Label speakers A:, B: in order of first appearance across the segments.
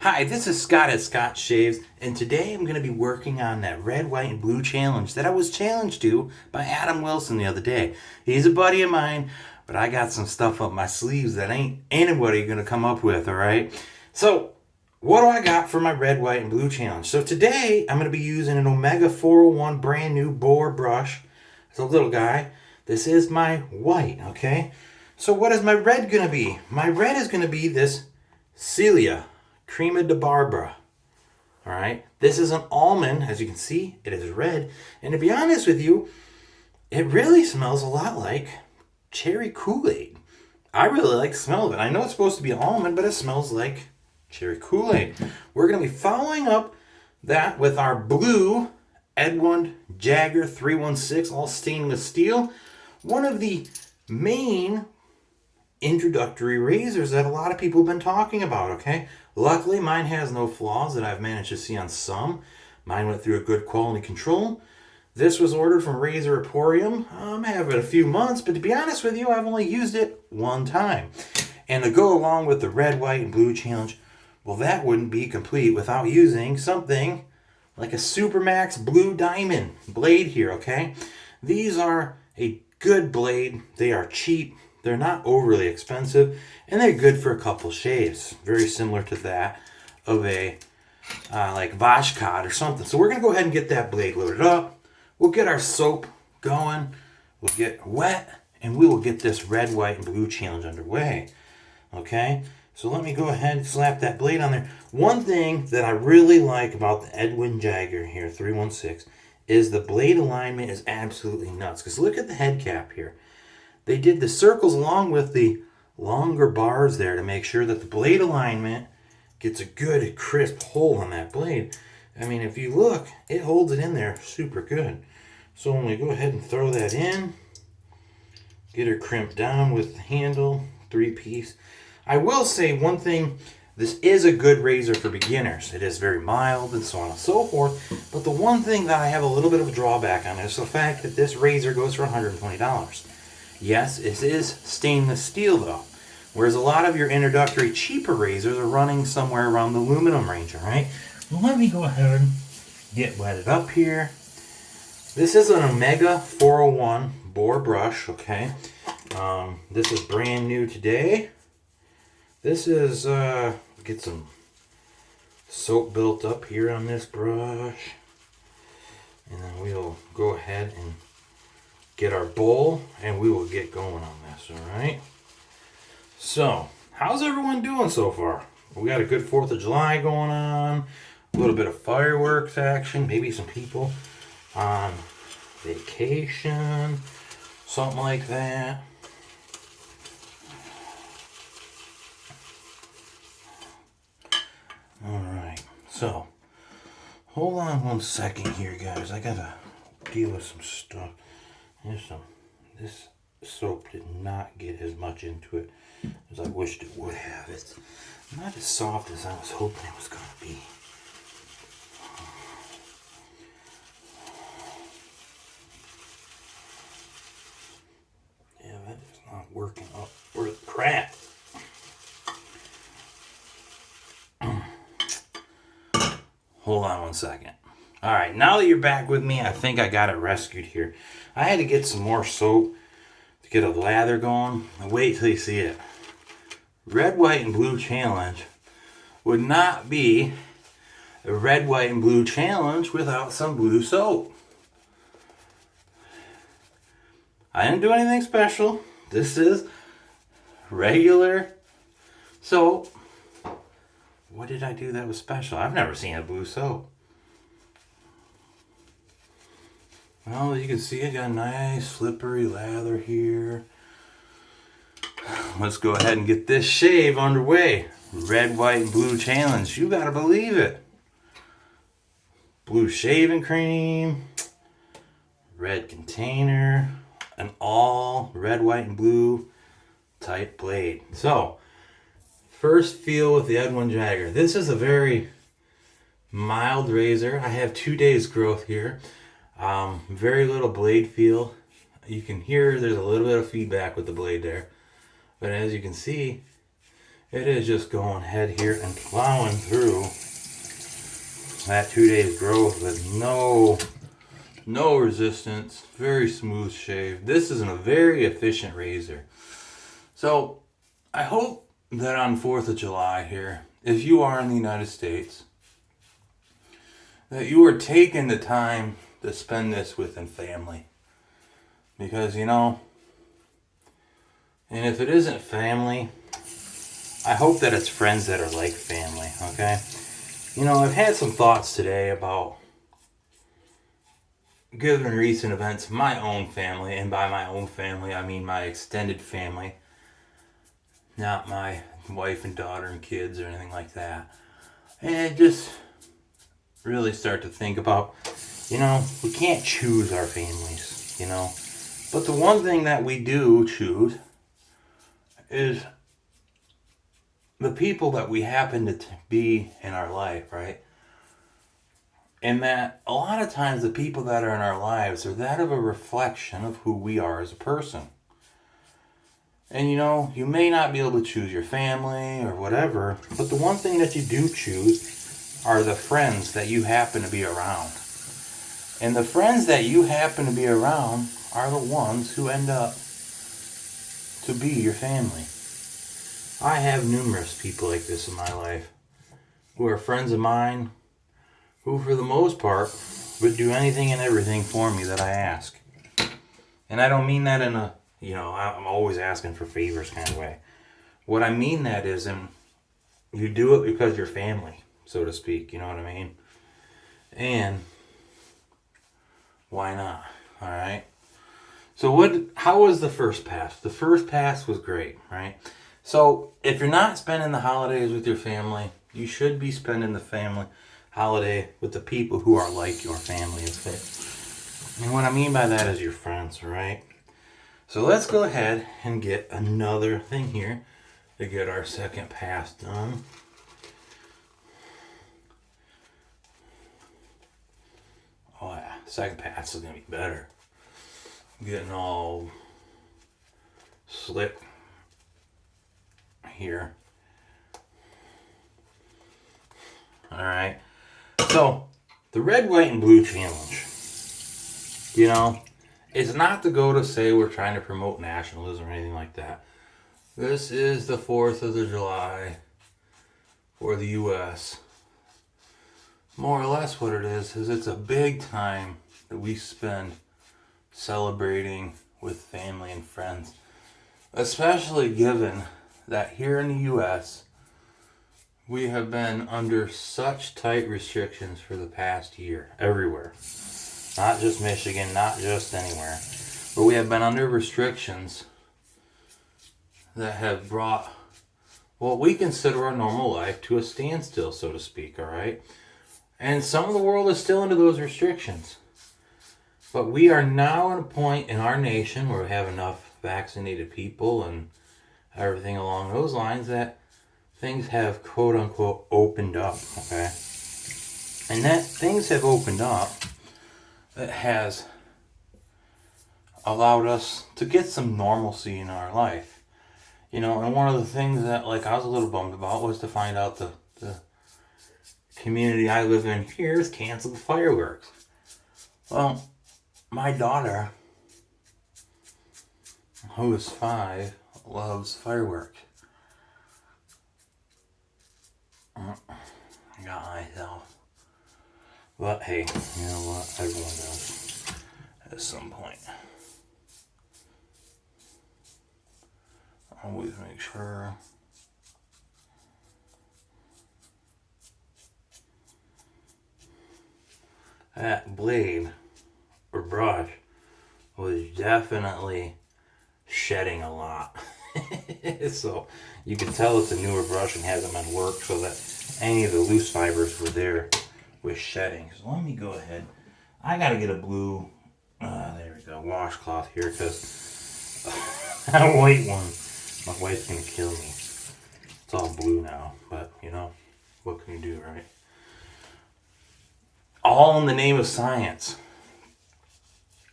A: Hi, this is Scott at Scott Shaves, and today I'm going to be working on that red, white, and blue challenge that I was challenged to by Adam Wilson the other day. He's a buddy of mine, but I got some stuff up my sleeves that ain't anybody going to come up with, alright? So, what do I got for my red, white, and blue challenge? So today, I'm going to be using an Omega 401 brand new boar brush. It's a little guy. This is my white, okay? So what is my red going to be? My red is going to be this Celia Crema de Barbara. All right. This is an almond. As you can see, it is red. And to be honest with you, it really smells a lot like cherry Kool-Aid. I really like the smell of it. I know it's supposed to be almond, but it smells like cherry Kool-Aid. We're going to be following up that with our blue Edwin Jagger 316, all stainless steel. One of the main introductory razors that a lot of people have been talking about, okay? Luckily, mine has no flaws that I've managed to see on some. Mine went through a good quality control. This was ordered from Razor Emporium. I have it a few months, but to be honest with you, I've only used it one time. And to go along with the red, white, and blue challenge, well, that wouldn't be complete without using something like a Supermax Blue Diamond blade here, okay? These are a good blade. They are cheap. They're not overly expensive, and they're good for a couple shaves. Very similar to that of a like Vashkot or something. So we're going to go ahead and get that blade loaded up. We'll get our soap going. We'll get wet, and we will get this red, white, and blue challenge underway. Okay? So let me go ahead and slap that blade on there. One thing that I really like about the Edwin Jagger here, 316, is the blade alignment is absolutely nuts. Because look at the head cap here. They did the circles along with the longer bars there to make sure that the blade alignment gets a good crisp hold on that blade. I mean, if you look, it holds it in there super good. So when we go ahead and throw that in, get her crimped down with the handle, 3-piece. I will say one thing, this is a good razor for beginners. It is very mild and so on and so forth. But the one thing that I have a little bit of a drawback on is the fact that this razor goes for $120. Yes, it is stainless steel though, whereas a lot of your introductory cheaper razors are running somewhere around the aluminum range, all right? Well, let me go ahead and get wetted up here. This is an Omega 401 boar brush, okay? This is brand new today. This is, get some soap built up here on this brush. And then we'll go ahead and get our bowl, and we will get going on this, all right? So, how's everyone doing so far? We got a good 4th of July going on, a little bit of fireworks action, maybe some people on vacation, something like that. All right, so hold on one second here, guys. I gotta deal with some stuff. This soap did not get as much into it as I wished it would have. It's not as soft as I was hoping it was going to be. Yeah, that is not working up worth crap. Hold on one second. All right, now that you're back with me, I think I got it rescued here. I had to get some more soap to get a lather going. And wait till you see it. Red, white, and blue challenge would not be a red, white, and blue challenge without some blue soap. I didn't do anything special. This is regular soap. What did I do that was special? I've never seen a blue soap. Well, you can see I got a nice slippery lather here. Let's go ahead and get this shave underway. Red, white, and blue challenge. You gotta believe it. Blue shaving cream. Red container. An all red, white, and blue type blade. So, first feel with the Edwin Jagger. This is a very mild razor. I have 2 days growth here. Very little blade feel. You can hear there's a little bit of feedback with the blade there. But as you can see, It is just going ahead here and plowing through that 2 days growth with no resistance, very smooth shave. This is a very efficient razor. So I hope that on 4th of July here, if you are in the United States, that you are taking the time to spend this within family. Because, and if it isn't family, I hope that it's friends that are like family, okay? I've had some thoughts today about, given recent events, my own family, and by my own family, I mean my extended family, not my wife and daughter and kids or anything like that. And just really start to think about, we can't choose our families, But the one thing that we do choose is the people that we happen to be in our life, right? And that a lot of times the people that are in our lives are that of a reflection of who we are as a person. And you may not be able to choose your family or whatever, but the one thing that you do choose are the friends that you happen to be around. And the friends that you happen to be around are the ones who end up to be your family. I have numerous people like this in my life who are friends of mine who, for the most part, would do anything and everything for me that I ask. And I don't mean that in a, I'm always asking for favors kind of way. What I mean that is you do it because you're family, so to speak, you know what I mean? And why not? All right. So how was the first pass? The first pass was great, right? So if you're not spending the holidays with your family, you should be spending the family holiday with the people who are like your family. And what I mean by that is your friends, right? So let's go ahead and get another thing here to get our second pass done. Oh yeah, second pass is going to be better. Getting all slick here. Alright. So, the red, white, and blue challenge. It's not to go to say we're trying to promote nationalism or anything like that. This is the 4th of July for the U.S. More or less what it is it's a big time that we spend celebrating with family and friends. Especially given that here in the U.S., we have been under such tight restrictions for the past year, everywhere. Not just Michigan, not just anywhere. But we have been under restrictions that have brought what we consider our normal life to a standstill, so to speak, all right? And some of the world is still under those restrictions. But we are now at a point in our nation where we have enough vaccinated people and everything along those lines that things have quote unquote opened up, okay? And that things have opened up, it has allowed us to get some normalcy in our life. And one of the things that I was a little bummed about was to find out the community I live in here has canceled the fireworks. Well, my daughter, who is 5, loves fireworks. I got myself. But hey, you know what? Everyone does at some point. Always make sure that blade or brush was definitely shedding a lot. So you can tell it's a newer brush and hasn't been worked so that any of the loose fibers were there with shedding. So let me go ahead. I gotta get a blue, there we go, washcloth here because that white one, my wife's gonna kill me. It's all blue now, but what can you do, right? All in the name of science.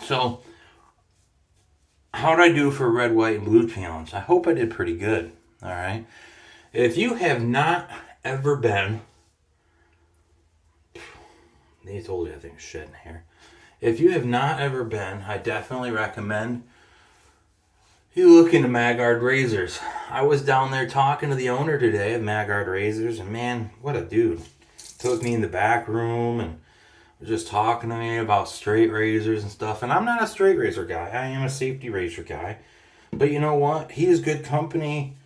A: So, how'd I do for red, white, and blue challenge? I hope I did pretty good, alright? If you have not ever been, they told you I think shit in here. If you have not ever been, I definitely recommend you look into Maggard Razors. I was down there talking to the owner today of Maggard Razors, and man, what a dude. Took me in the back room and was just talking to me about straight razors and stuff. And I'm not a straight razor guy. I am a safety razor guy. But you know what? He is good company.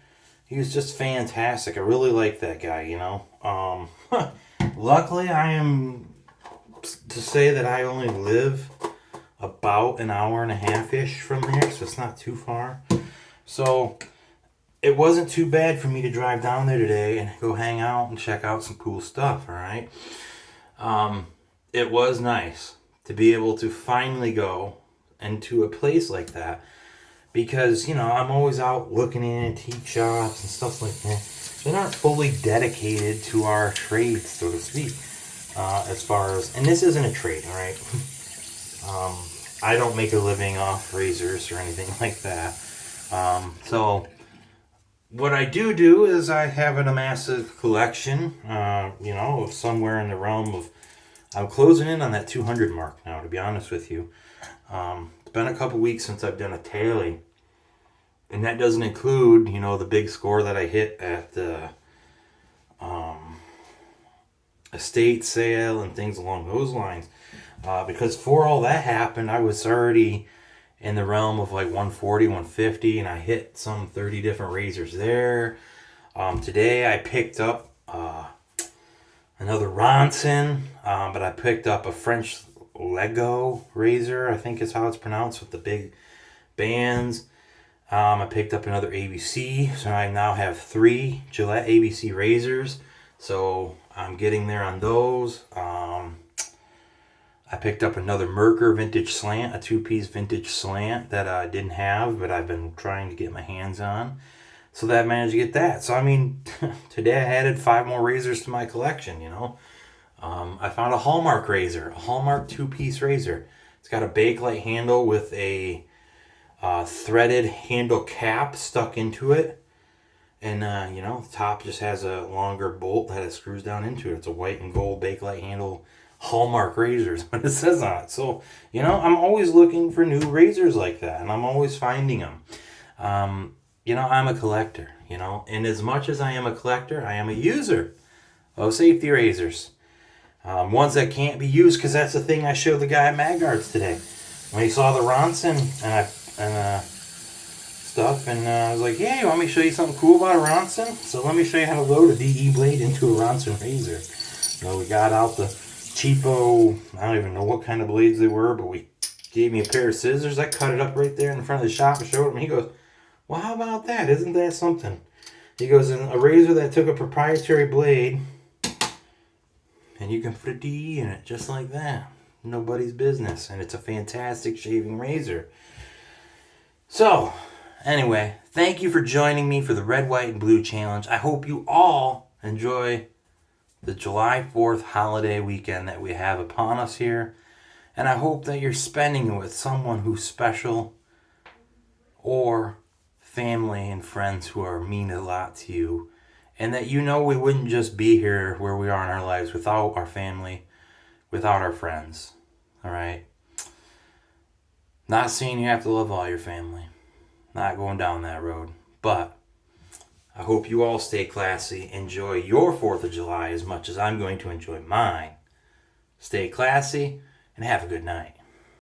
A: He was just fantastic. I really like that guy, you know. Luckily, I am to say that I only live about an hour and a half-ish from there, so it's not too far. So it wasn't too bad for me to drive down there today and go hang out and check out some cool stuff, all right? It was nice to be able to finally go into a place like that because, you know, I'm always out looking in antique shops and stuff like that. They're not fully dedicated to our trade, so to speak, as far as, and this isn't a trade, all right? I don't make a living off razors or anything like that. So what I do is I have a massive collection, you know, of somewhere in the realm of, I'm closing in on that 200 mark now, to be honest with you. It's been a couple weeks since I've done a tally. And that doesn't include, you know, the big score that I hit at the estate sale and things along those lines. Because for all that happened, I was already in the realm of like 140, 150, and I hit some 30 different razors there. Today I picked up another Ronson, but I picked up a French Lego razor, I think is how it's pronounced, with the big bands. I picked up another ABC, so I now have 3 Gillette ABC razors. So I'm getting there on those. I picked up another Merkur vintage slant, a 2-piece vintage slant that I didn't have, but I've been trying to get my hands on. So that I managed to get that. So I mean, today I added 5 more razors to my collection, you know. I found a Hallmark razor, a Hallmark 2-piece razor. It's got a Bakelite handle with a threaded handle cap stuck into it. And, you know, the top just has a longer bolt that it screws down into it. It's a white and gold Bakelite handle Hallmark razors, what it says on it. So, you know, I'm always looking for new razors like that, and I'm always finding them. You know, I'm a collector, you know, and as much as I am a collector, I am a user of safety razors. Ones that can't be used, because that's the thing I showed the guy at Maggard's today. When he saw the Ronson and stuff, and I was like, yeah, you want me to show you something cool about a Ronson? So let me show you how to load a DE blade into a Ronson razor. So we got out the cheapo, I don't even know what kind of blades they were, but we gave me a pair of scissors. I cut it up right there in the front of the shop and showed him. He goes, well, how about that? Isn't that something? He goes, in a razor that took a proprietary blade, and you can put a DE in it just like that. Nobody's business. And it's a fantastic shaving razor. So, anyway, thank you for joining me for the Red, White, and Blue Challenge. I hope you all enjoy the July 4th holiday weekend that we have upon us here. And I hope that you're spending it with someone who's special, or family and friends who are mean a lot to you. And that you know we wouldn't just be here where we are in our lives without our family, without our friends. Alright? Not saying you have to love all your family. Not going down that road. But I hope you all stay classy. Enjoy your 4th of July as much as I'm going to enjoy mine. Stay classy and have a good night.